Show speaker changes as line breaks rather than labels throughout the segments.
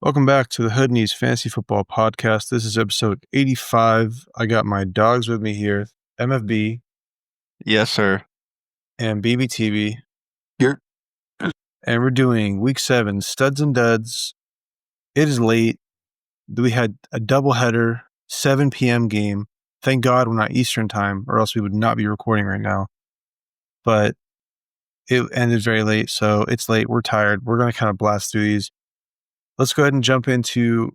Welcome back to the Hood Needs Fantasy Football Podcast. This is episode 85. I got my dogs with me here, MFB
Yes, sir.
and BBTV.
Here.
And we're doing week 7, studs and duds. It is late. We had a doubleheader, 7 p.m. game. Thank God we're not Eastern time, or else we would not be recording right now. But it ended very late, so it's late. We're tired. We're going to kind of blast through these. Let's go ahead and jump into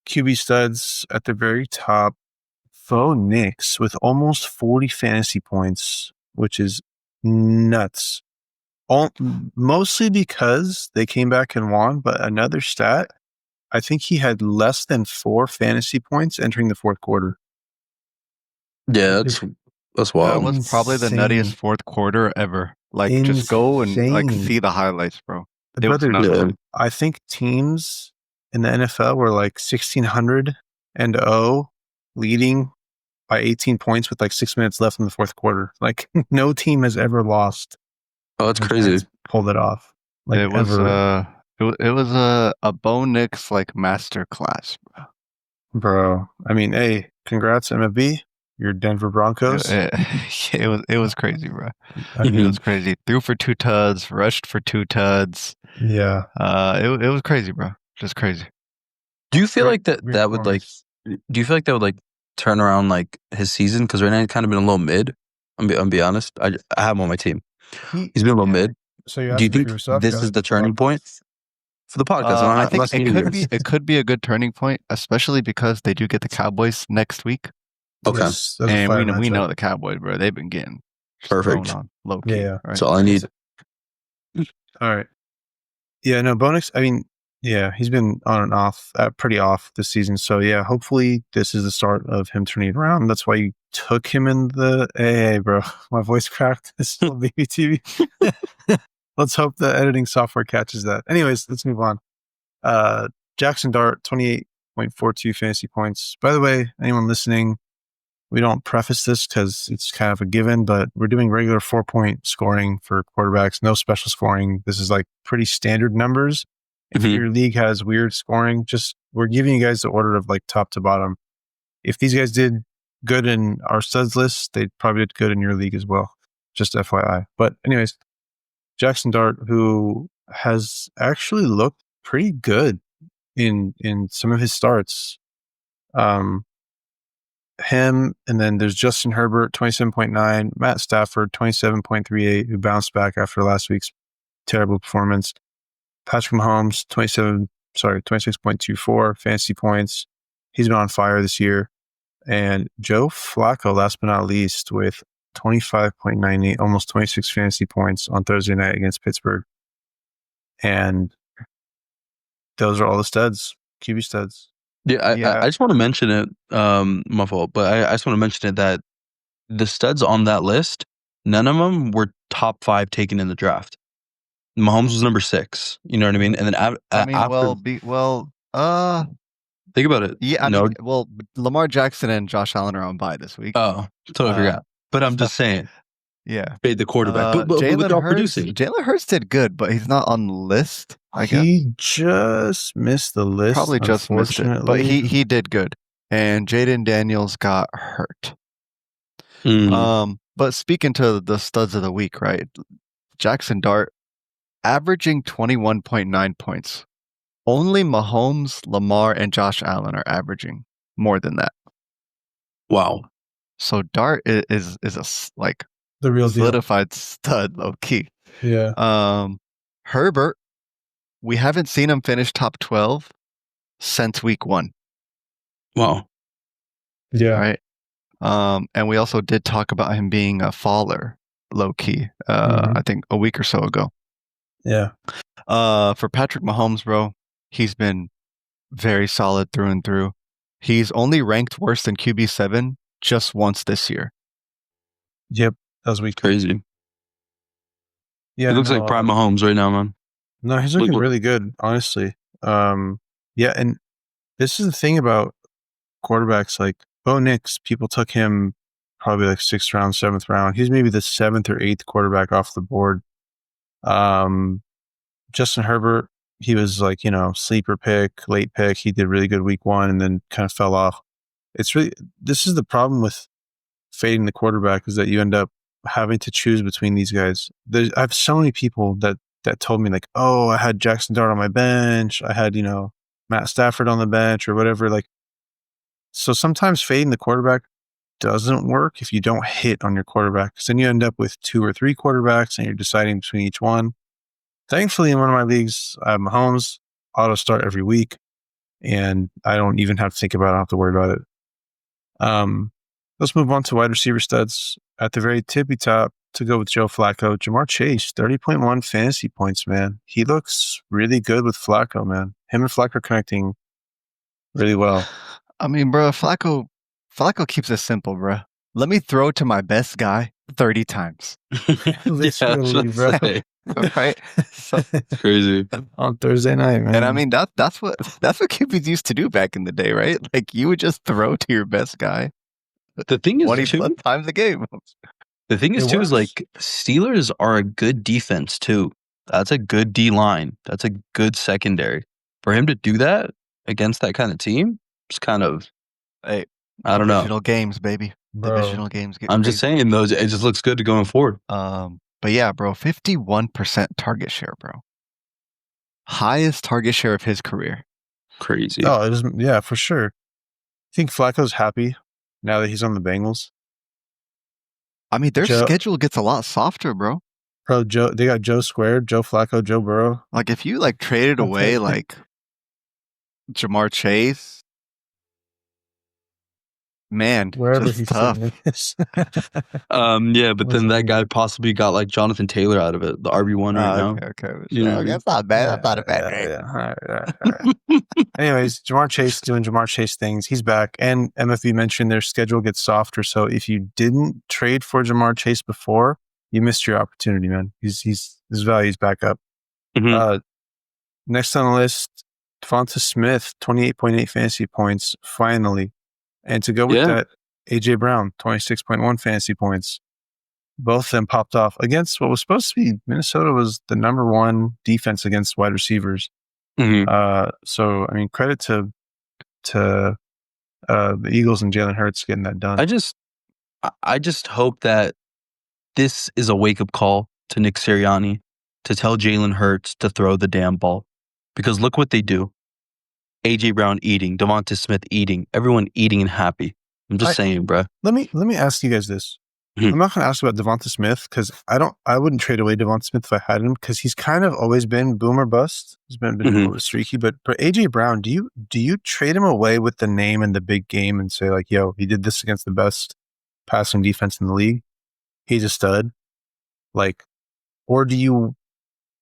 QB studs at the very top. Bo Nix with almost 40 fantasy points, which is nuts. Mostly because they came back and won, but another stat, I think he had less than 4 fantasy points entering the fourth quarter.
Yeah, that's wild.
That was probably the nuttiest fourth quarter ever. Just go and see the highlights, bro.
Brother, I think teams in the NFL were 1,600 and 0, leading by 18 points with 6 minutes left in the fourth quarter. No team has ever lost.
Oh, that's crazy.
Pulled it off.
It was a Bo Nix master class,
bro. I mean, hey, congrats MFB. Your Denver Broncos.
It was crazy, bro. It was crazy. Threw for 2 tuds, rushed for 2 tuds.
Yeah.
It was crazy, bro. Just crazy.
Do you feel like that would do you feel like that would turn around his season? Because right now he's kind of been a little mid. I'm be honest. I have him on my team. He's been a little mid.
So do
you think this is the turning point for the podcast?
I think it could be a good turning point, especially because they do get the Cowboys next week.
Okay.
Yes, and we know the Cowboys, bro. They've been getting
perfect
on low key.
Yeah.
Right?
That's all I need.
All right. Yeah, no, Bo Nix, I mean, yeah, he's been on and off, pretty off this season. So, yeah, hopefully this is the start of him turning it around. That's why you took him in the... Hey, bro, my voice cracked. It's still BBTV. Let's hope the editing software catches that. Anyways, let's move on. Jackson Dart, 28.42 fantasy points. By the way, anyone listening, we don't preface this because it's kind of a given, but we're doing regular 4-point scoring for quarterbacks, no special scoring. This is pretty standard numbers. If your league has weird scoring, we're giving you guys the order of top to bottom. If these guys did good in our studs list, they probably did good in your league as well. Just FYI. But anyways, Jackson Dart, who has actually looked pretty good in some of his starts. Him, and then there's Justin Herbert, 27.9, Matt Stafford, 27.38, who bounced back after last week's terrible performance. Patrick Mahomes, 26.24 fantasy points. He's been on fire this year. And Joe Flacco, last but not least, with 25.98, almost 26 fantasy points on Thursday night against Pittsburgh. And those are all the studs, QB studs.
Yeah, I just want to mention it, my fault, but I just want to mention it that the studs on that list, none of them were top 5 taken in the draft. Mahomes was number 6, you know what I mean? And then think about it.
Yeah, Lamar Jackson and Josh Allen are on bye this week.
Oh, totally forgot. But I'm just saying.
Yeah.
Paid the quarterback. But
Jalen Hurts did good, but he's not on the list.
He just missed the list.
Probably just missed it. But he did good. And Jaden Daniels got hurt. But speaking to the studs of the week, right? Jackson Dart averaging 21.9 points. Only Mahomes, Lamar, and Josh Allen are averaging more than that.
Wow.
So Dart is
the real
solidified stud, low key.
Yeah.
Herbert, we haven't seen him finish top 12 since week 1.
Wow.
Yeah.
Right. And we also did talk about him being a faller, low key. I think a week or so ago.
Yeah.
For Patrick Mahomes, bro, he's been very solid through and through. He's only ranked worse than QB7 just once this year.
Yep. That was week
crazy.
Yeah.
It looks like prime Mahomes right now, man.
No, he's looking really good, honestly. Yeah, and this is the thing about quarterbacks like Bo Nix. People took him probably 6th round, 7th round. He's maybe the 7th or 8th quarterback off the board. Justin Herbert, he was like, sleeper pick, late pick. He did really good week 1 and then kind of fell off. This is the problem with fading the quarterback, is that you end up having to choose between these guys. I have so many people that told me like, oh, I had Jackson Dart on my bench. I had, Matt Stafford on the bench or whatever. Like, so sometimes fading the quarterback doesn't work if you don't hit on your quarterback. Because then you end up with 2 or 3 quarterbacks and you're deciding between each one. Thankfully, in one of my leagues, I have Mahomes auto start every week, and I don't even have to think about it. I don't have to worry about it. Let's move on to wide receiver studs. At the very tippy top, to go with Joe Flacco, Jamar Chase, 30.1 fantasy points, man. He looks really good with Flacco, man. Him and Flacco connecting really well.
I mean, bro, Flacco keeps it simple, bro. Let me throw to my best guy 30 times.
Literally, bro.
Right? So,
It's crazy.
On Thursday night, man.
and I mean, that's what QBs used to do back in the day, right? Like, you would just throw to your best guy
The thing is,
20
too,
times a game.
the thing is
It
too, is
works.
like Steelers are a good defense too. That's a good D line. That's a good secondary. For him to do that against that kind of team, it's kind of,
Hey,
I don't know.
divisional games, baby.
Bro.
Divisional games get
I'm just
crazy.
saying, those. It just looks good going forward.
But yeah, bro, 51% target share, bro. Highest target share of his career.
Crazy.
Oh, it was, yeah, for sure. I think Flacco's happy now that he's on the Bengals.
I mean, their
Joe-
schedule gets a lot softer, bro.
Bro, they got Joe Squared, Joe Flacco, Joe Burrow.
Like, if you like traded away
Okay.
like Jamar Chase, man,
Wherever
just
he's
tough.
sitting is.
Yeah, but then that guy possibly got like Jonathan Taylor out of it, the RB1 right now.
Okay.
You know what I
Yeah,
mean?
that's not bad. That's not a bad trade.
Yeah. All right. Anyways, Jamar Chase doing Jamar Chase things. He's back. And MFV mentioned their schedule gets softer. So if you didn't trade for Jamar Chase before, you missed your opportunity, man. His value's back up.
Mhm.
Next on the list, Devonta Smith, 28.8 fantasy points, finally. And to go with
Yeah.
that, AJ Brown, 26.1 fantasy points. Both of them popped off against what was supposed to be Minnesota was the number 1 defense against wide receivers.
Mhm.
So I mean, credit to the Eagles and Jalen Hurts getting that done.
I just hope that this is a wake up call to Nick Sirianni to tell Jalen Hurts to throw the damn ball, because look what they do. AJ Brown eating, Devonta Smith eating, everyone eating and happy. I'm just saying, bro.
Let me ask you guys this.
Mhm.
I'm not going to ask about Devonta Smith because I wouldn't trade away Devonta Smith if I had him, because he's kind of always been boom or bust. He's been a little bit streaky, but AJ Brown, do you trade him away with the name and the big game and say like, yo, he did this against the best passing defense in the league? He's a stud. Like, or do you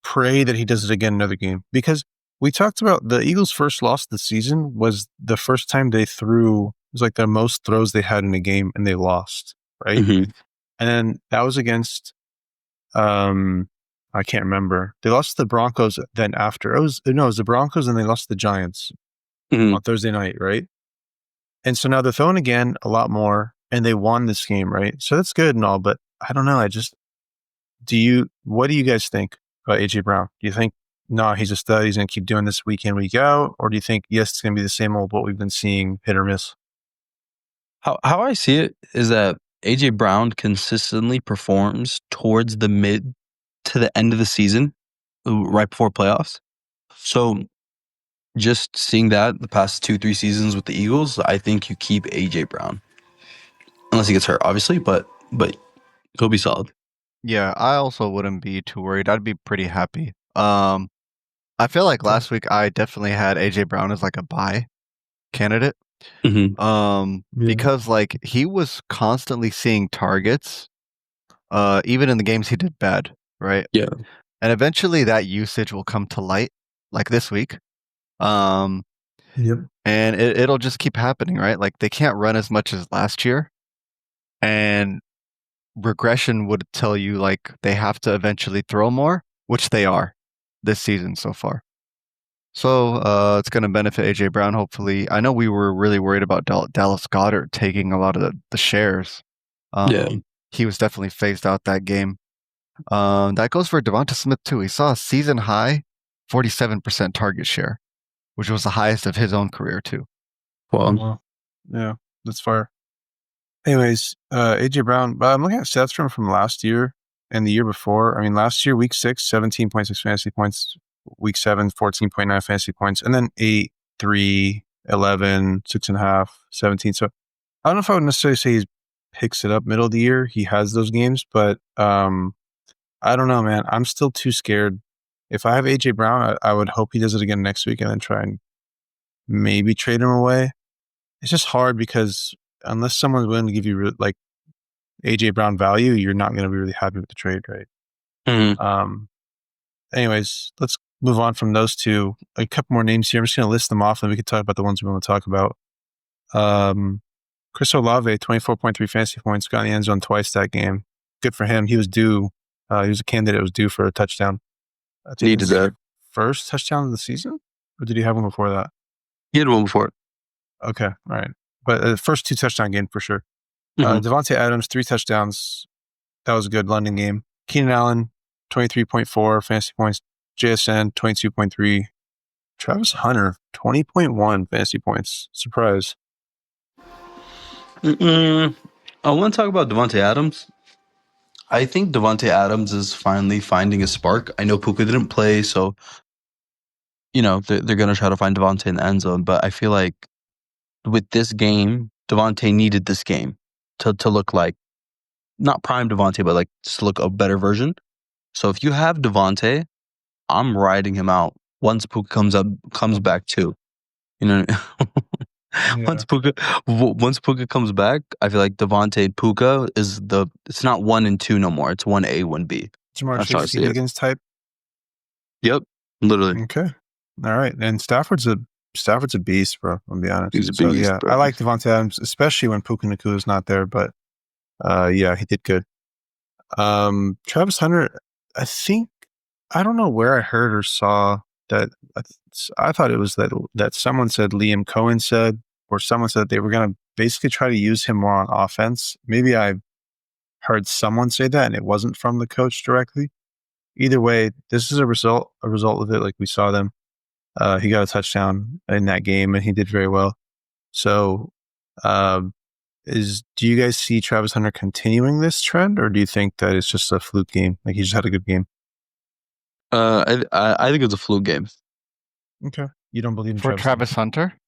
pray that he does it again another game? Because we talked about the Eagles' first loss of the season was the first time they threw. It was like the most throws they had in a game, and they lost, right?
Mhm.
And then that was against, I can't remember. They lost to the Broncos. Then after it was the Broncos, and they lost to the Giants
Mhm.
on Thursday night, right? And so now they're throwing again a lot more, and they won this game, right? So that's good and all, but I don't know. What do you guys think about AJ Brown? Do you think, no, he's a stud, he's going to keep doing this week in, week out? Or do you think, yes, it's going to be the same old what we've been seeing, hit or miss?
How I see it is that AJ Brown consistently performs towards the mid to the end of the season, right before playoffs. So just seeing that the past 2-3 seasons with the Eagles, I think you keep AJ Brown. Unless he gets hurt, obviously, but he'll be solid.
Yeah, I also wouldn't be too worried. I'd be pretty happy. I feel like last week I definitely had AJ Brown as like a buy candidate.
Mhm.
Because like he was constantly seeing targets, even in the games he did bad, right?
Yeah.
And eventually that usage will come to light, like this week.
Yep.
And it'll just keep happening, right? Like they can't run as much as last year. And regression would tell you like they have to eventually throw more, which they are this season so far. So it's going to benefit AJ Brown, hopefully. I know we were really worried about Dallas Goedert taking a lot of the shares.
Yeah.
He was definitely phased out that game. That goes for Devonta Smith too. He saw a season high 47% target share, which was the highest of his own career too.
Well,
Yeah, that's fire. Anyways, AJ Brown, I'm looking at stats from last year and the year before. I mean, last year, week 6, 17.6 fantasy points. Week 7, 14.9 fantasy points. And then 8, 3, 11, 6.5, 17. So I don't know if I would necessarily say he picks it up middle of the year. He has those games, but I don't know, man. I'm still too scared. If I have AJ Brown, I would hope he does it again next week and then try and maybe trade him away. It's just hard because unless someone's willing to give you like AJ Brown value, you're not going to be really happy with the trade, right?
mhm.
Anyways, let's move on from those two. A couple more names here. I'm just going to list them off and we can talk about the ones we want to talk about. Chris Olave, 24.3 fantasy points, got in the end zone twice that game. Good for him. He was due. He was a candidate that was due for a touchdown. I think
Needed
his
that.
first touchdown of the season? Or did he have one before that?
He had one before.
Okay, all right. But the first 2 touchdown game for sure.
Mhm.
Devontae Adams, 3 touchdowns. That was a good London game. Keenan Allen, 23.4 fantasy points. JSN, 22.3. Travis Hunter, 20.1 fantasy points. Surprise.
I want to talk about Devontae Adams. I think Devontae Adams is finally finding a spark. I know Puka didn't play, so they're going to try to find Devontae in the end zone. But I feel like with this game, Devontae needed this game to look like not prime Devontae, but like just look a better version. So if you have Devontae, I'm riding him out once Puka comes back too. You know, once Puka comes back, I feel like Devontae Puka is it's not 1 and 2 no more. It's 1A, 1B.
Jamar
That's how I
Chase,
see it.
Higgins type.
Yep, literally.
Okay. All right. And Stafford's a beast, bro. I'll be honest.
He's a
So,
beast,
yeah,
bro.
I like Devontae Adams, especially when Puka Nakua is not there. But yeah, he did good. Travis Hunter, I don't know where I heard or saw that. I thought it was that someone said Liam Cohen said, or someone said they were going to basically try to use him more on offense. Maybe I heard someone say that and it wasn't from the coach directly. Either way, this is a result of it. Like we saw them. He got a touchdown in that game and he did very well. So, do you guys see Travis Hunter continuing this trend, or do you think that it's just a fluke game? Like he just had a good game.
I think it's a fluke game.
Okay, you don't believe in
For Travis Hunter?
Yeah.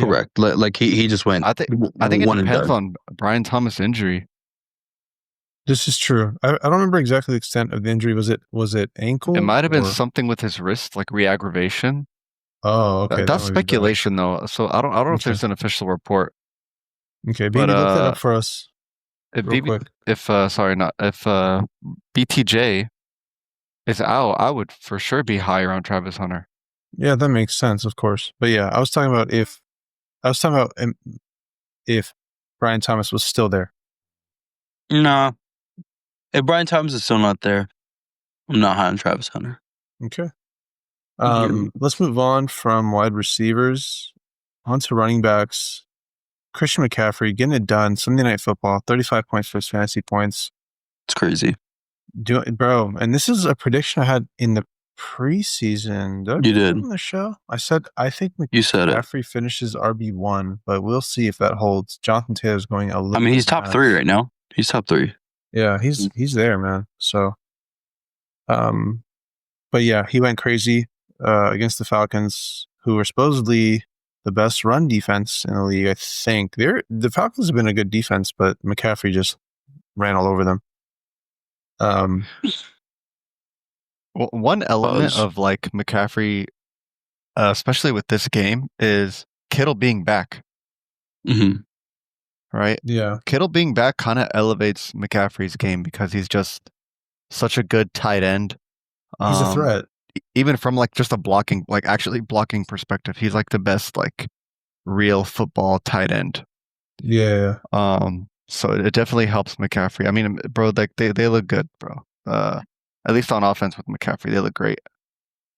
Correct. Like he just went.
I think it depends on Brian Thomas' injury.
This is true. I don't remember exactly the extent of the injury. Was it ankle?
It might have been
or-
something with his wrist, like re-aggravation.
Oh, okay.
That's
that might be bad.
speculation, though. So I don't know if
Okay.
there's an official report.
Okay,
But,
baby, look that up for us
If
real quick.
if BTJ is out, I would for sure be higher on Travis Hunter.
Yeah, that makes sense, of course. But yeah, I was talking about if Brian Thomas was still there.
Nah. If Brian Thomas is still not there, I'm not high on Travis Hunter.
Okay.
Yeah.
Let's move on from wide receivers onto running backs. Christian McCaffrey getting it done. Sunday Night Football, 35 points for his fantasy points.
It's crazy.
Bro, and this is a prediction I had in the preseason. Did I
You
do that
did.
on the show? I said I think
You said it.
McCaffrey finishes RB1, but we'll see if that holds. Jonathan Taylor's going a little.
I mean, he's
bit
top
nuts.
3 right now. He's top 3.
Yeah, he's there, man. So, but yeah, he went crazy against the Falcons, who are supposedly the best run defense in the league. I think the Falcons have been a good defense, but McCaffrey just ran all over them.
Well, one element
Buzz.
of like McCaffrey, especially with this game, is Kittle being back.
Mm-hmm.
Right?
Yeah,
Kittle being back kind of elevates McCaffrey's game because he's just such a good tight end.
he's a threat.
Even from like just a blocking, like actually blocking perspective, he's like the best like real football tight end.
Yeah.
So it definitely helps McCaffrey. I mean, bro, like they look good, bro. At least on offense with McCaffrey, they look great.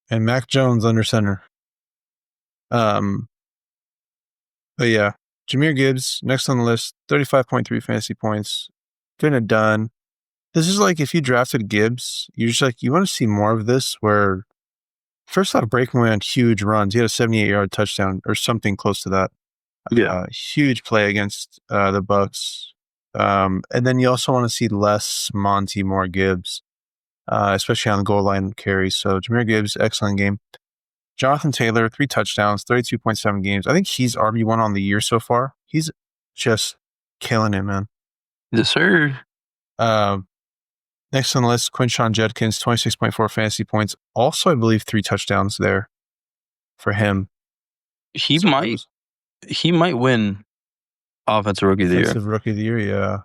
And Mac Jones under center. But yeah, Jahmyr Gibbs next on the list, 35.3 fantasy points, getting it done. This is like if you drafted Gibbs, you're just like you want to see more of this, where first off, breaking away on huge runs. He had a 78-yard touchdown or something close to that. Huge play against the Bucks. And then you also want to see less Monty, more Gibbs, especially on the goal line carries. So Jahmyr Gibbs, excellent game. Jonathan Taylor, 3 touchdowns, 32.7 games. I think he's RB1 on the year so far. He's just killing it, man.
Yes, sir.
Next on the list, Quinshon Judkins, 26.4 fantasy points. Also, I believe 3 touchdowns there for him.
He might win Offensive Rookie of the Year.
Offensive Rookie of the Year, yeah.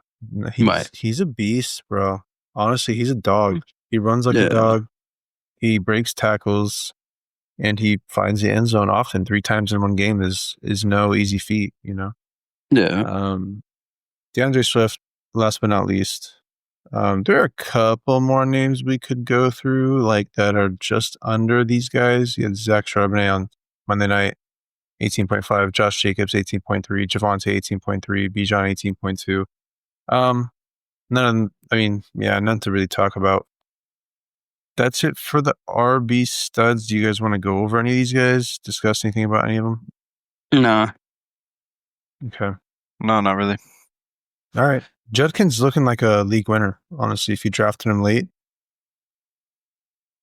Might.
He's a beast, bro. Honestly, he's a dog. He runs like a dog. He breaks tackles, and he finds the end zone often. 3 times in one game is no easy feat, you know?
Yeah.
DeAndre Swift, last but not least. There are a couple more names we could go through, like that are just under these guys. You had Zach Charbonnet on Monday night, 18.5. Josh Jacobs, 18.3. Javonte, 18.3. Bijan, 18.2. None to really talk about. That's it for the RB studs. Do you guys want to go over any of these guys? Discuss anything about any of them?
Nah.
Okay.
No, not really.
All right. Judkins looking like a league winner, honestly, if you drafted him late.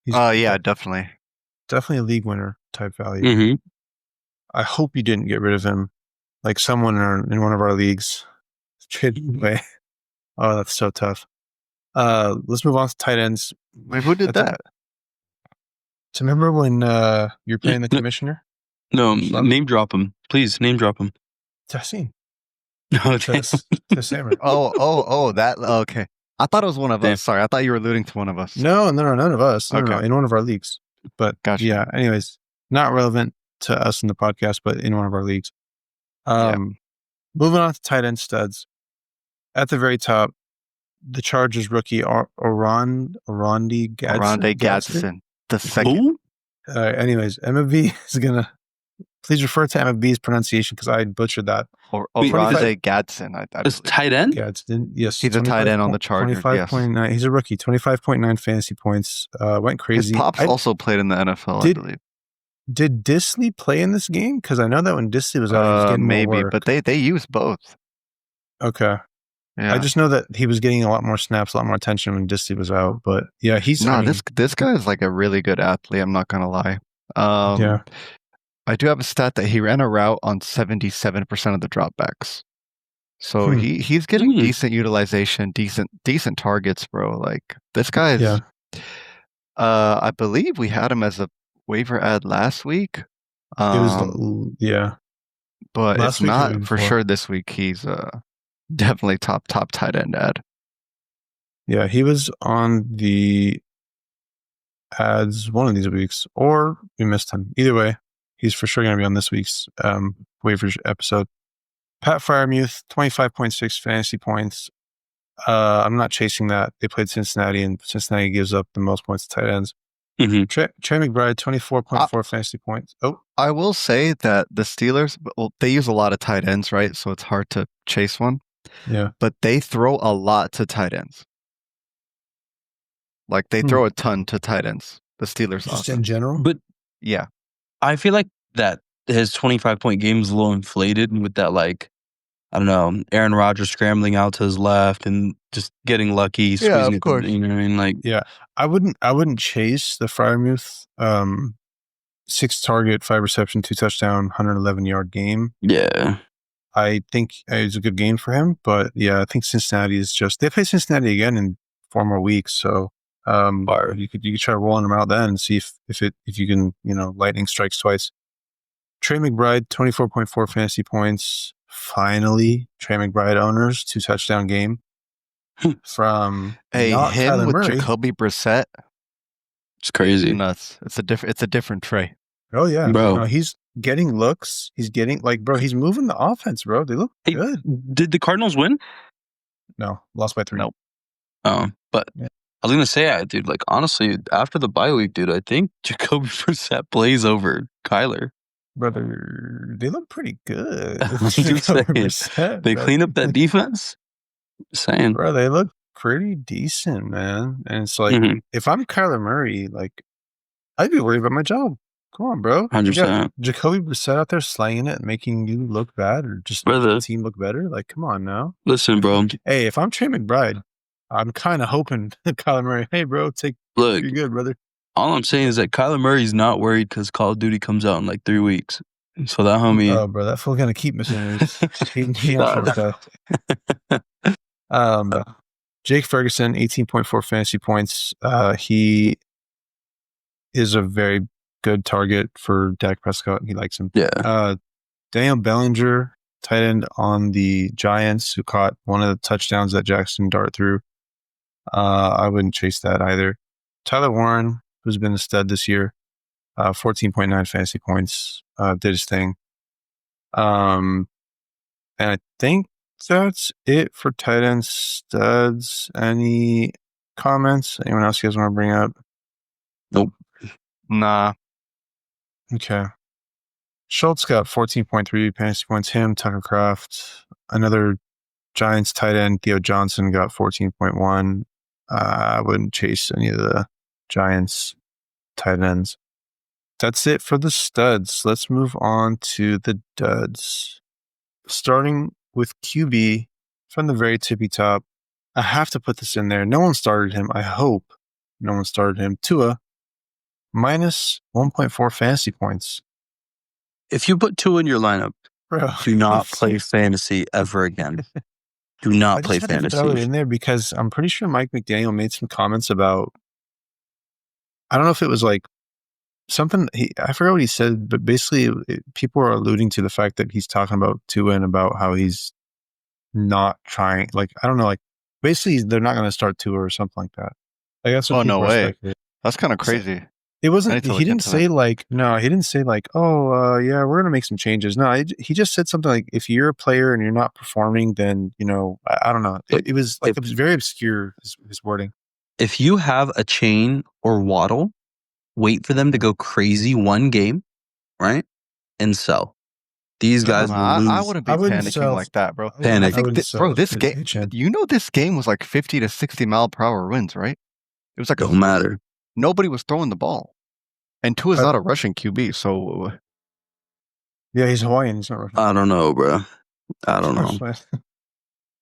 Yeah, definitely.
Definitely a league winner type value.
Mm-hmm.
I hope you didn't get rid of him, like someone in one of our leagues. Traded away. Oh, that's so tough. Let's move on to tight ends.
Wait, who did that?
So remember when you're playing the commissioner?
No, name drop him. Please, name drop him.
Tahsin.
Okay.
Tahsin.
Oh, that, okay. I thought it was one of us. Sorry, I thought you were alluding to one of us.
No, none of us. No,
Okay.
in one of our leagues. But
Gotcha.
yeah, anyways, not relevant to us in the podcast, but in one of our leagues. Moving on to tight end studs. At the very top, the Chargers rookie Oronde
Gadsden. The second.
Who?
Anyways, MFB is gonna please refer to MFB's pronunciation because I butchered that.
Oronde Gadsden.
It's tight end?
Gadsden, yes.
He's a tight end on the Chargers.
25.9. He's a rookie. 25.9 fantasy points. Went crazy.
His pops also played in the NFL, I believe.
Did Disley play in this game? Because I know that when Disley was out, he was getting
maybe,
more work.
but they use both.
Okay.
Yeah.
I just know that he was getting a lot more snaps, a lot more attention when Disley was out. But yeah,
this guy is like a really good athlete. I'm not gonna lie. I do have a stat that he ran a route on 77% of the dropbacks. So he's getting decent utilization, decent targets, bro. Like this guy is. I believe we had him as a waiver ad last week. But it's not for sure this week. He's definitely top tight end ad.
Yeah, he was on the ads one of these weeks, or we missed him. Either way, he's for sure going to be on this week's waivers episode. Pat Freiermuth, 25.6 fantasy points. I'm not chasing that. They played Cincinnati, and Cincinnati gives up the most points to tight ends.
Mm-hmm.
Trey McBride, 24.4 fantasy points.
I will say that the Steelers, they use a lot of tight ends, right? So it's hard to chase one.
Yeah.
But they throw a lot to tight ends. Like they throw a ton to tight ends. The Steelers
just in general?
But
yeah.
I feel like that his 25-point game is a little inflated with that, like, I don't know, Aaron Rodgers scrambling out to his left and just getting lucky.
Yeah, of course.
You know what I mean? Like,
yeah, I wouldn't chase the Freiermuth 6 target, 5 reception, 2 touchdown, 111-yard game.
Yeah.
I think it's a good game for him, but yeah, I think Cincinnati is they play Cincinnati again in 4 more weeks, so you could try rolling them out then and see if you can, lightning strikes twice. Trey McBride, 24.4 fantasy points. Finally, Trey McBride owners, 2 touchdown game from
him
Kyler
with
Murray.
Jacoby Brissett.
It's crazy.
Nuts. It's a different Trey.
Oh yeah,
bro.
No, he's getting looks. He's getting he's moving the offense, bro. They look good.
Did the Cardinals win?
No, lost by 3.
Nope.
But yeah. I was gonna say, dude, like honestly, after the bye week, dude, I think Jacoby Brissett plays over Kyler.
Brother, they look pretty good.
They clean up that defense. Just saying,
bro, they look pretty decent, man. And it's like, if I'm Kyler Murray, like, I'd be worried about my job. Come on, bro. You got
100%.
Jacoby Brissett out there slanging it, making you look bad, or just making
Brother.
the team look better. Like, come on now.
Listen, bro.
Hey, if I'm Trey McBride, I'm kind of hoping Kyler Murray. Hey, bro,
Look,
you're good, brother.
all I'm saying is that Kyler Murray's not worried because Call of Duty comes out in like 3 weeks. So that homie.
Oh, bro, that fool gonna keep missing moves. he on some stuff. Jake Ferguson, 18.4 fantasy points. He is a very good target for Dak Prescott. He likes him.
Yeah.
Daniel Bellinger, tight end on the Giants, who caught one of the touchdowns that Jackson Dart threw. I wouldn't chase that either. Tyler Warren, who's been a stud this year, 14.9 fantasy points, did his thing. And I think that's it for tight end studs. Any comments? Anyone else you guys want to bring up?
Nope.
Nah.
Okay. Schultz got 14.3 fantasy points. Him, Tucker Kraft, another Giants tight end, Theo Johnson, got 14.1. I wouldn't chase any of the Giants tight ends. That's it for the studs. Let's move on to the duds. Starting with QB from the very tippy top. I have to put this in there. No one started him. I hope no one started him. Tua, minus 1.4 fantasy points.
If you put Tua in your lineup,
Bro,
do not play fantasy ever again. Do not
I
play
just had to throw it
fantasy.
in there because I'm pretty sure Mike McDaniel made some comments about, I don't know if it was like something, I forgot what he said, but basically people are alluding to the fact that he's talking about Tua and about how he's not trying, like, I don't know, like basically they're not going to start Tua or something like that. Like, that's what
Oh, no
people are
way.
speculating.
That's kind of crazy.
It wasn't,
I need to
he
look
didn't
into
say
that.
like, no, he didn't say like, oh, yeah, we're going to make some changes. No, he just said something like, if you're a player and you're not performing, then, you know, I don't know. It was like, it was very obscure, his wording.
If you have a Chain or Waddle, wait for them to go crazy one game, right? And sell. These guys will lose.
I wouldn't be panicking like that, bro.
Panic.
I think this game, you know, this game was like 50 to 60 mile per hour winds, right? It was like
Don't matter.
Nobody was throwing the ball. And Tua's not a Russian QB, so.
Yeah, he's Hawaiian. He's not Russian.
I don't know, bro. I don't know.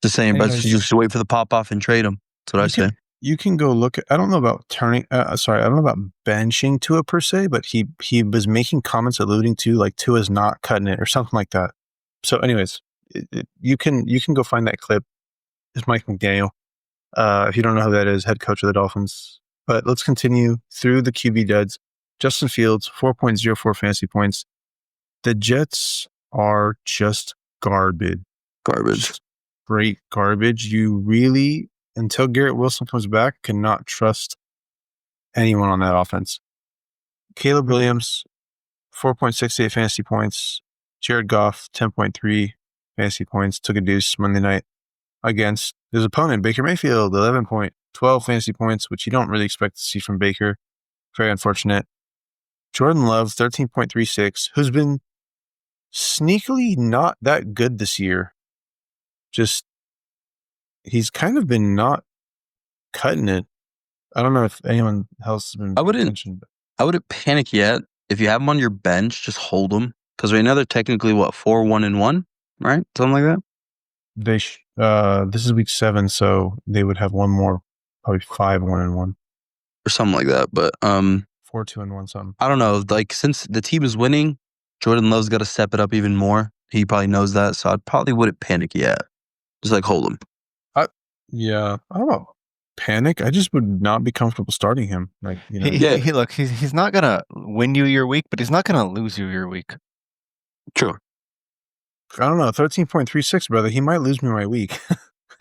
Just saying, but you should wait for the pop off and trade him. That's what I say.
You can go look at, I don't know about I don't know about benching Tua per se, but he was making comments alluding to like Tua's not cutting it or something like that. So anyways, you can go find that clip. It's Mike McDaniel. If you don't know who that is, head coach of the Dolphins. But let's continue through the QB duds. Justin Fields, 4.04 fantasy points. The Jets are just garbage.
Garbage.
Great garbage. You really, until Garrett Wilson comes back, cannot trust anyone on that offense. Caleb Williams, 4.68 fantasy points. Jared Goff, 10.3 fantasy points. Took a deuce Monday night against his opponent, Baker Mayfield, 11.12 fantasy points, which you don't really expect to see from Baker. Very unfortunate. Jordan Love, 13.36, who's been sneakily not that good this year. Just, he's kind of been not cutting it. I don't know if anyone else has been paying attention.
I wouldn't panic yet. If you have them on your bench, just hold them. Because right now they're technically, 4-1-1, right? Something like that?
This is week 7, so they would have one more, probably 5-1-1.
Or something like that, but
4-2-1 something.
I don't know. Like, since the team is winning, Jordan Love's got to step it up even more. He probably knows that, so I probably wouldn't panic yet. Just like hold him.
Yeah, I don't know. Panic. I just would not be comfortable starting him. Like, you know,
Look, he's not gonna win you your week, but he's not gonna lose you your week.
True.
I don't know. 13.36, brother. He might lose me my week.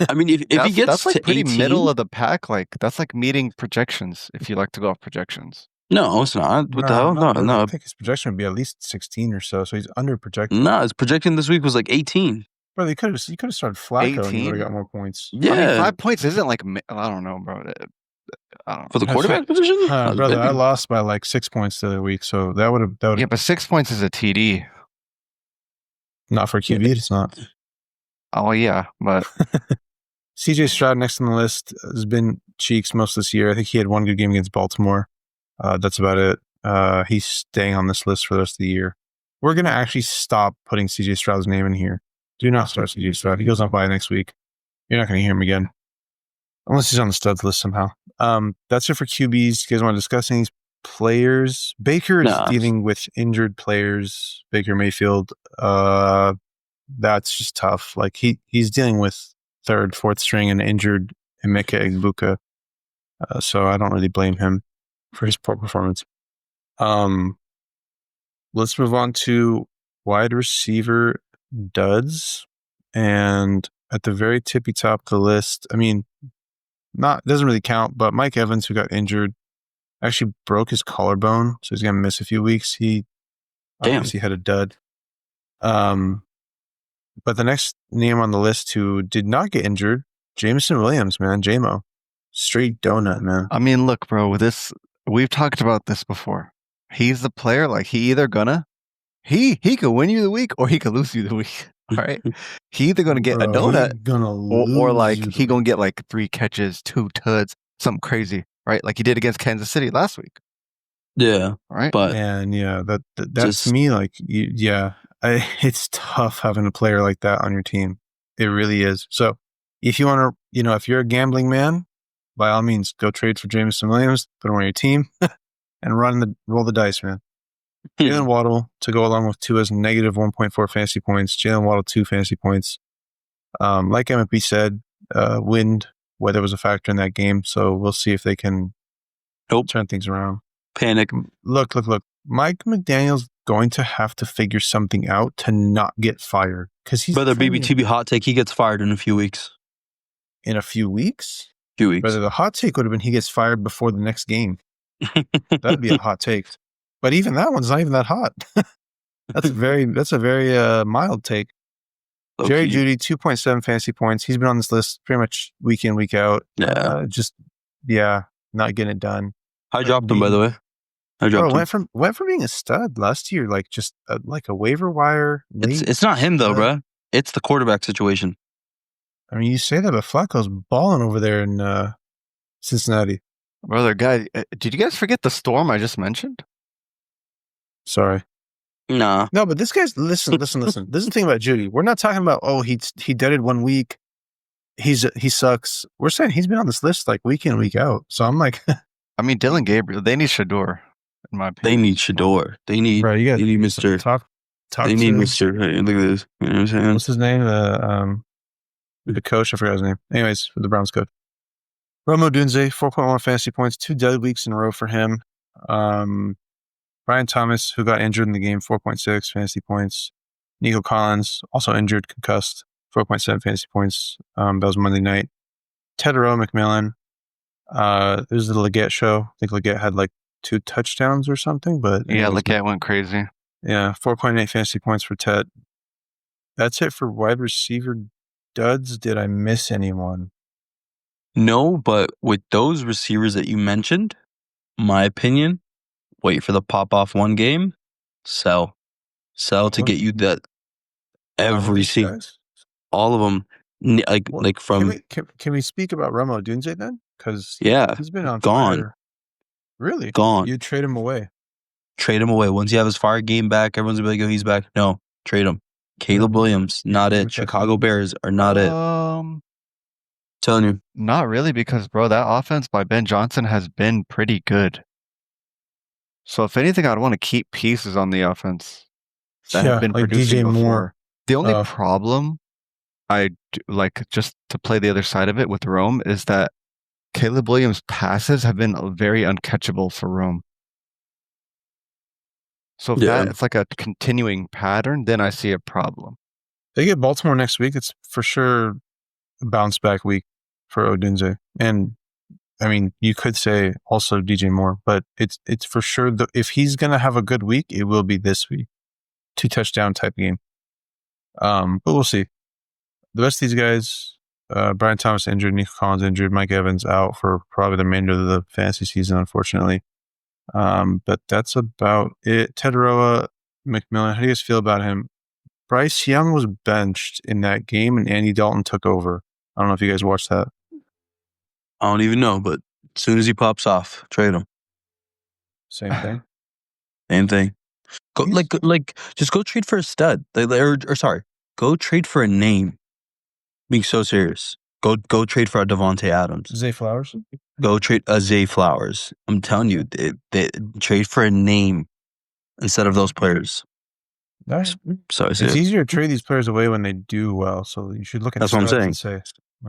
I mean, if he gets
that's like
to
pretty
18,
middle of the pack. Like that's like meeting projections. If you like to go off projections.
No, it's not. What the hell? No.
I think his projection would be at least 16 or so. So he's under projected.
No, his projection this week was like 18.
Brother, you could have started Flacco and you would have got more points.
Yeah,
I mean, 5 points isn't like, I don't know, bro. I don't know.
For the quarterback position,
brother, I lost by like 6 points the other week, so that would have.
Yeah, but 6 points is a TD.
Not for QB, it's not.
Oh yeah, but
CJ Stroud next on the list has been cheeks most this year. I think he had one good game against Baltimore. That's about it. he's staying on this list for the rest of the year. We're going to actually stop putting CJ Stroud's name in here. Do not start CJ Stroud. He goes on by next week. You're not going to hear him again. Unless he's on the studs list somehow. That's it for QBs. You guys want to discuss any players? Baker is dealing with injured players. Baker Mayfield. That's just tough. Like he's dealing with third, fourth string and injured Emeka Egbuka. So I don't really blame him for his poor performance. Let's move on to wide receiver duds. And at the very tippy top of the list, I mean, doesn't really count, but Mike Evans, who got injured, actually broke his collarbone, so he's gonna miss a few weeks. He obviously had a dud. But the next name on the list who did not get injured, Jameson Williams, man, JMO, straight donut, man.
I mean, look, bro, we've talked about this before. He's the player, like he could win you the week or he could lose you the week. All right, he either gonna get a donut or like he gonna get like 3 catches, 2 tuds, something crazy, right? Like he did against Kansas City last week.
Yeah,
right.
But
and yeah, that's to me like it's tough having a player like that on your team. It really is. So if you want to, if you're a gambling man, by all means, go trade for Jameson Williams, put him on your team, and roll the dice, man. Jalen Waddle to go along with Tua's negative 1.4 fantasy points. Jalen Waddle 2 fantasy points. Like MFB said, weather was a factor in that game, so we'll see if they can turn things around.
Panic.
Look. Mike McDaniel's going to have to figure something out to not get fired because he's
brother. BBTB hot take. He gets fired in a few weeks.
In a few weeks.
Brother,
the hot take would have been he gets fired before the next game. That'd be a hot take. But even that one's not even that hot. That's a very mild take. Okay. Jerry Jeudy, 2.7 fantasy points. He's been on this list pretty much week in, week out.
Yeah.
Not getting it done.
I dropped him, by the way.
Went from being a stud last year, like just like a waiver wire.
It's not him though, bro. It's the quarterback situation.
I mean, you say that, but Flacco's balling over there in Cincinnati.
Brother, guy, did you guys forget the storm I just mentioned? Sorry.
No,
but this guy's listen. This is the thing about Jeudy. We're not talking about he deaded 1 week. He sucks. We're saying he's been on this list like week in, week out. So I'm like,
I mean, Dylan Gabriel. They need Shador, in my opinion.
They need Shador. They need.
Bro,
they need Mr.
Talk.
They need Mr. Hey, look at this. You know what I'm saying?
What's his name? The coach. I forgot his name. Anyways, for the Browns coach. Rome Odunze, 4.1 fantasy points, 2 dead weeks in a row for him. Brian Thomas, who got injured in the game, 4.6 fantasy points. Nico Collins, also injured, concussed, 4.7 fantasy points. That was Monday night. Tedero McMillan. There's the Leggett show. I think Leggett had like 2 touchdowns or something, but
yeah, Leggett went crazy.
Yeah, 4.8 fantasy points for Ted. That's it for wide receiver duds. Did I miss anyone?
No, but with those receivers that you mentioned, my opinion, wait for the pop-off one game, sell to get you that every season. All of them, like from.
Can we speak about Rome Odunze then? Because he's been on
gone.
Fire. Really?
Gone.
You trade him away.
Trade him away. Once you have his fire game back, everyone's gonna be like, oh, he's back. No, trade him. Caleb Williams, not it. Chicago Bears are not it. Telling you.
Not really, because, bro, that offense by Ben Johnson has been pretty good. So, if anything, I'd want to keep pieces on the offense that have been
like
producing
DJ
before.
Moore.
The only problem I like, just to play the other side of it with Rome, is that Caleb Williams' passes have been very uncatchable for Rome. So if it's like a continuing pattern, then I see a problem.
They get Baltimore next week. It's for sure a bounce back week for Odunze. And I mean, you could say also DJ Moore, but it's for sure if he's going to have a good week, it will be this week. 2 touchdown type game. But we'll see. The rest of these guys, Brian Thomas injured, Nico Collins injured, Mike Evans out for probably the remainder of the fantasy season, unfortunately. But that's about it. Tedero McMillan, how do you guys feel about him? Bryce Young was benched in that game and Andy Dalton took over. I don't know if you guys watched that.
I don't even know, but as soon as he pops off, trade him.
Same thing.
Same thing. Go
He's-
just go trade for a stud. Or sorry, go trade for a name. Being so serious. Go trade for a Devontae Adams.
Zay Flowers.
Go trade a Zay Flowers. I'm telling you, they trade for a name instead of those players.
All right.
So
It's easier to trade these players away when they do well. So you should look at
That's what I'm
studs and say,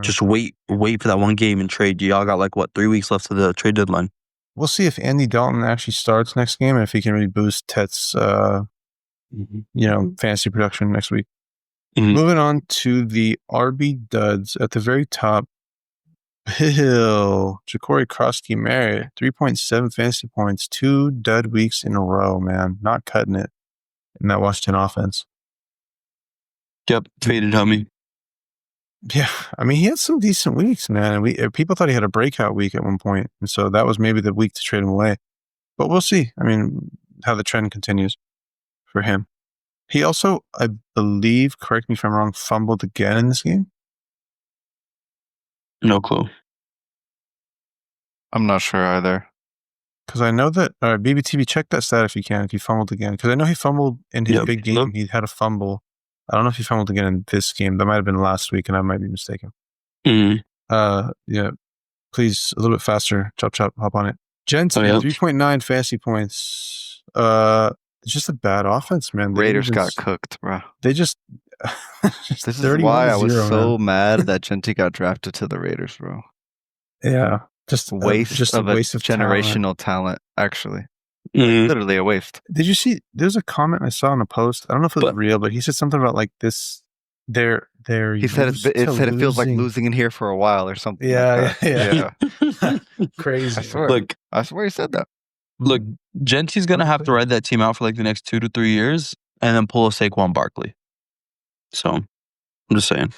just wait for that one game and trade. Y'all got 3 weeks left to the trade deadline.
we'll see if Andy Dalton actually starts next game and if he can really boost Tet's fantasy production next week.
Mhm.
Moving on to the RB duds at the very top. Bill Ja'Cory Krosky Merritt, 3.7 fantasy points, 2 dud weeks in a row, man. Not cutting it in that Washington offense.
Yep, faded homie.
Yeah, I mean, he had some decent weeks, man. And people thought he had a breakout week at one point, and so that was maybe the week to trade him away. But we'll see. I mean, how the trend continues for him. He also, I believe, correct me if I'm wrong, fumbled again in this game.
No clue.
I'm not sure either.
Because I know that BBTV, check that stat if you can, if he fumbled again. Because I know he fumbled in his
Yep.
big game.
Nope.
He had a fumble. I don't know if he fumbled again in this game. That might have been last week, and I might be mistaken.
Mhm.
Yeah. Please, a little bit faster. Chop, hop on it. Jensen,
Oh, yeah.
3.9 fantasy points. It's just a bad offense, man. They
Raiders
didn't
got
even-
cooked, bro.
They just.
This is why I was
31-0,
so
man.
mad that Genti got drafted to the Raiders, bro.
Yeah. Just
Waste
a
of
waste
a
of talent.
generational talent, actually.
Mhm.
Literally a waste.
Did you see? There's a comment I saw in a post. I don't know if it was
But-
real, but he said something about this. They're
He said it feels like losing in here for a while or something.
Yeah,
like that.
yeah. Crazy.
I swear.
Look,
I swear he said that.
look, Genti's gonna have to ride that team out for the next 2 to 3 years, and then pull a Saquon Barkley. So, I'm just saying.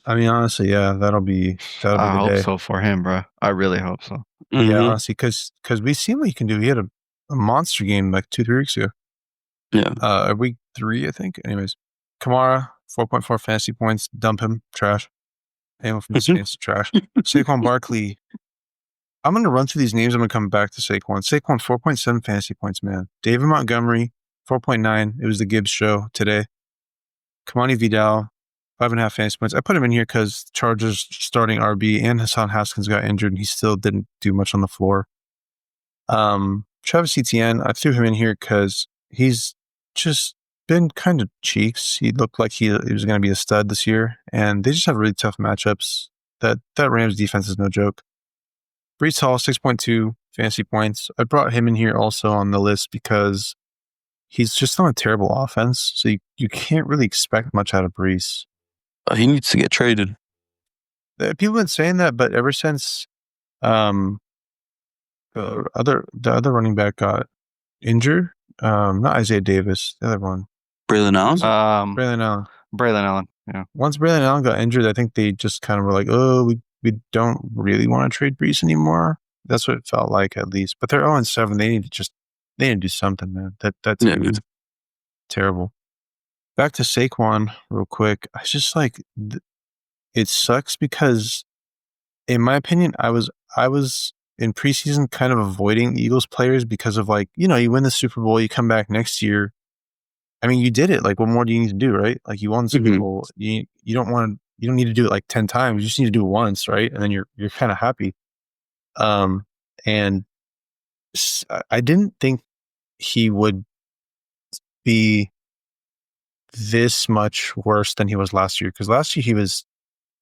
I mean, honestly, yeah, that'll be
I
the
hope
day.
so for him, bro. I really hope so.
Yeah,
Mhm.
honestly, because we've seen what he can do. He had a monster game like 2-3 weeks ago.
Yeah.
Week 3, I think. Anyways, Kamara, 4.4 fantasy points. Dump him. Trash. Him from the Saints, trash. Saquon Barkley. I'm going to run through these names. I'm going to come back to Saquon. Saquon, 4.7 fantasy points, man. David Montgomery, 4.9. It was the Gibbs show today. Kamani Vidal, 5.5 fantasy points. I put him in here because Chargers starting RB and Hassan Haskins got injured, and he still didn't do much on the floor. Travis Etienne, I threw him in here because he's just been kind of cheeks. He looked like he was going to be a stud this year, and they just have really tough matchups. That Rams defense is no joke. Breece Hall, 6.2 fantasy points. I brought him in here also on the list because he's just on a terrible offense, so you can't really expect much out of Breece.
He needs to get traded.
People have been saying that, but ever since the other running back got injured, not Isaiah Davis, the other one,
Braylon Allen?
Braylon Allen.
Braylon Allen. Yeah.
Once Braylon Allen got injured, I think they just kind of were like, oh, we don't really want to trade Breece anymore. That's what it felt like, at least. But they're 0-7. They need to do something, man. That's terrible. Back to Saquon real quick. I just like it sucks because, in my opinion, I was in preseason kind of avoiding Eagles players because of you win the Super Bowl, you come back next year. I mean, you did it. Like, what more do you need to do, right? Like, you won the Super Bowl. You don't need to do it like 10 times. You just need to do it once, right? And then you're kind of happy. And I didn't think he would be this much worse than he was last year, because last year he was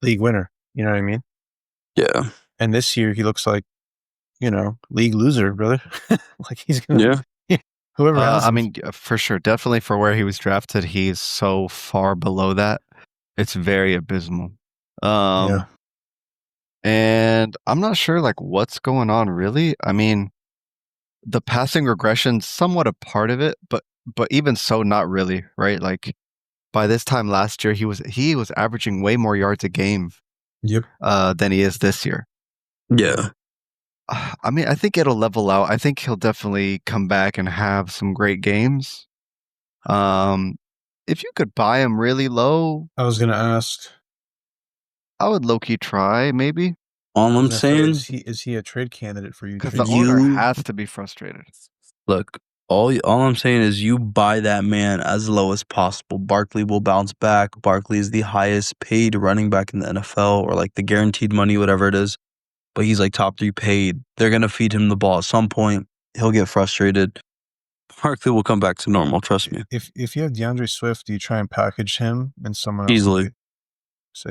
league winner. You know what I mean?
Yeah.
And this year he looks like, league loser, brother. Like he's gonna, whoever has him.
I mean, for sure, definitely for where he was drafted, he's so far below that. It's very abysmal.
Yeah.
And I'm not sure what's going on really. I mean, the passing regression's somewhat a part of it, but even so, not really, right? Like by this time last year, he was averaging way more yards a game
Yep.
than he is this year.
Yeah.
I mean, I think it'll level out. I think he'll definitely come back and have some great games. If you could buy him really low,
I was gonna ask.
I would low-key try, maybe.
All I'm saying,
is he a trade candidate for you?
Because
Trade
the owner
You-
has to be frustrated.
look, All I'm saying is you buy that man as low as possible. Barkley will bounce back. Barkley is the highest paid running back in the NFL, or like the guaranteed money, whatever it is. But he's like top 3 paid. They're gonna feed him the ball at some point. He'll get frustrated. Barkley will come back to normal. Trust me.
If you have DeAndre Swift, do you try and package him and someone else?
Easily.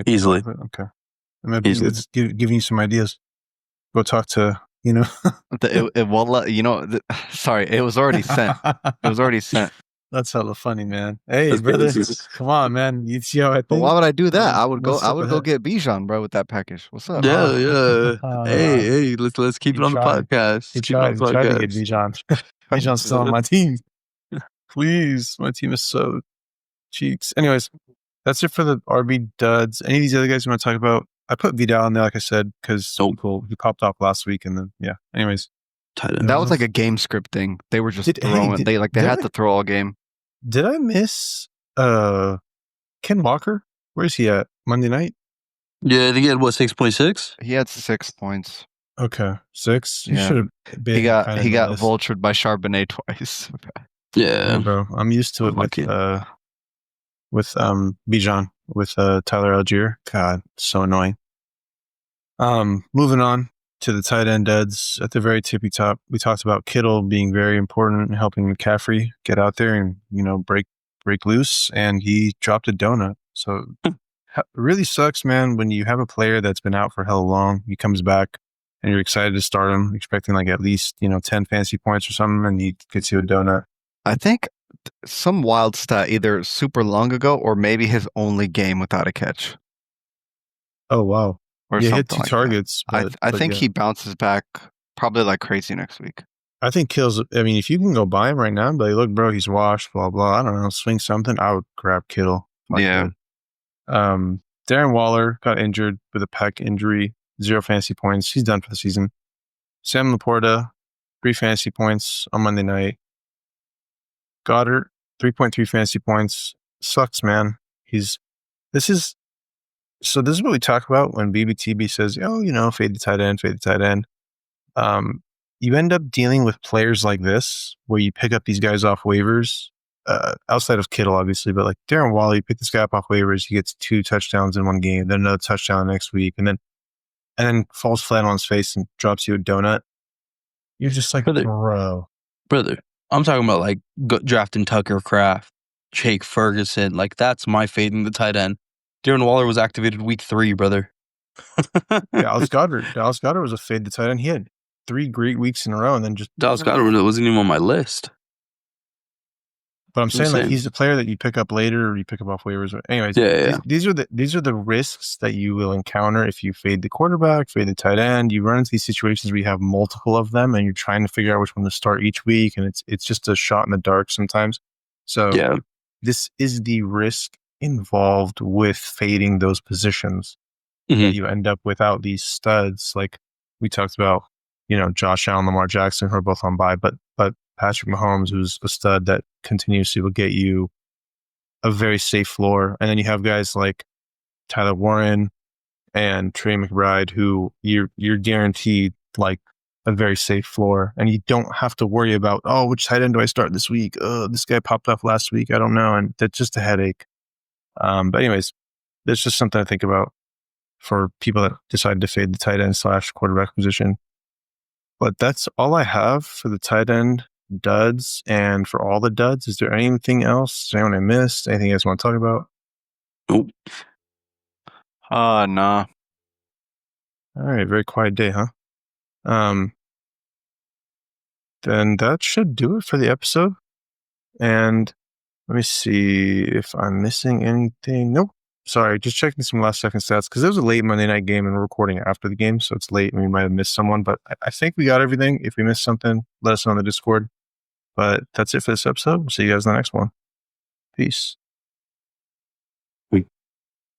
Easily.
Okay. Maybe it's giving you some ideas. Go talk to,
It won't let sorry, it was already sent. It was already sent.
That's hella funny, man. Hey, brother, come on, man. You see how I think?
But why would I do that? I would go get Bijan, bro, with that package. What's up?
Yeah. Hey, let's keep it on the podcast.
He tried to get Bijan. Bijan's still on my team. Please, my team is so cheeks. Anyways, that's it for the RB duds. Any of these other guys you want to talk about? I put Vidal in there, like I said, because he popped off last week, and then Anyways,
that was like a game script thing. They were just throwing. They had to throw all game.
Did I miss Ken Walker? Where's he at? Monday night?
Yeah, he had 6.6?
He had 6 points.
Okay, 6.
Yeah.
He should have been.
He got vultured by Charbonnet twice.
Yeah,
bro. I'm used to it with Bijan, with Tyler Algier. God, so annoying. Moving on to the tight end duds at the very tippy top. We talked about Kittle being very important in helping McCaffrey get out there and break loose, and he dropped a donut. So it really sucks, man, when you have a player that's been out for hella long. He comes back and you're excited to start him, expecting like at least 10 fantasy points or something, and he gets you a donut.
I think some wild stat either super long ago or maybe his only game without a catch.
Oh wow.
Or
he hit 2 targets.
I think he bounces back probably like crazy next week.
I think Kills. I mean, if you can go buy him right now, but look, bro, he's washed. Blah blah. I don't know. Swing something. I would grab Kittle.
Yeah.
Darren Waller got injured with a pec injury. 0 fantasy points. He's done for the season. Sam Laporta, 3 fantasy points on Monday night. Goddard, 3.3 fantasy points. Sucks, man. This is what we talk about when BBTB says, fade the tight end. You end up dealing with players like this, where you pick up these guys off waivers, outside of Kittle, obviously, but like Darren Waller, you pick this guy up off waivers, he gets 2 touchdowns in one game, then another touchdown next week, and then falls flat on his face and drops you a donut. You're just like, brother,
I'm talking about like drafting Tucker Kraft, Jake Ferguson. Like that's my fading the tight end. Darren Waller was activated week 3, brother.
Dallas Goedert was a fade the tight end. He had 3 great weeks in a row, and then just
Dallas Goedert wasn't even on my list.
But I'm saying like he's a player that you pick up later or you pick up off waivers. Anyways, these are the risks that you will encounter if you fade the quarterback, fade the tight end. You run into these situations where you have multiple of them, and you're trying to figure out which one to start each week, and it's just a shot in the dark sometimes. So this is the risk involved with fading those positions. You end up without these studs, like we talked about. Josh Allen, Lamar Jackson, who are both on bye, but Patrick Mahomes, who's a stud that continuously will get you a very safe floor. And then you have guys like Tyler Warren and Trey McBride, who you're guaranteed like a very safe floor. And you don't have to worry about, which tight end do I start this week? This guy popped off last week. I don't know. And that's just a headache. But anyways, that's just something to think about for people that decide to fade the tight end / quarterback position. But that's all I have for the tight end duds and for all the duds. Is there anything else? Is there anyone I missed? Anything you guys want to talk about?
Nope.
Nah.
All right, very quiet day, huh? Then that should do it for the episode. And let me see if I'm missing anything. Nope. Sorry, just checking some last second stats because it was a late Monday night game and we're recording after the game, so it's late and we might have missed someone, but I think we got everything. If we missed something, let us know on the Discord. But that's it for this episode. We'll see you guys in the next one. Peace.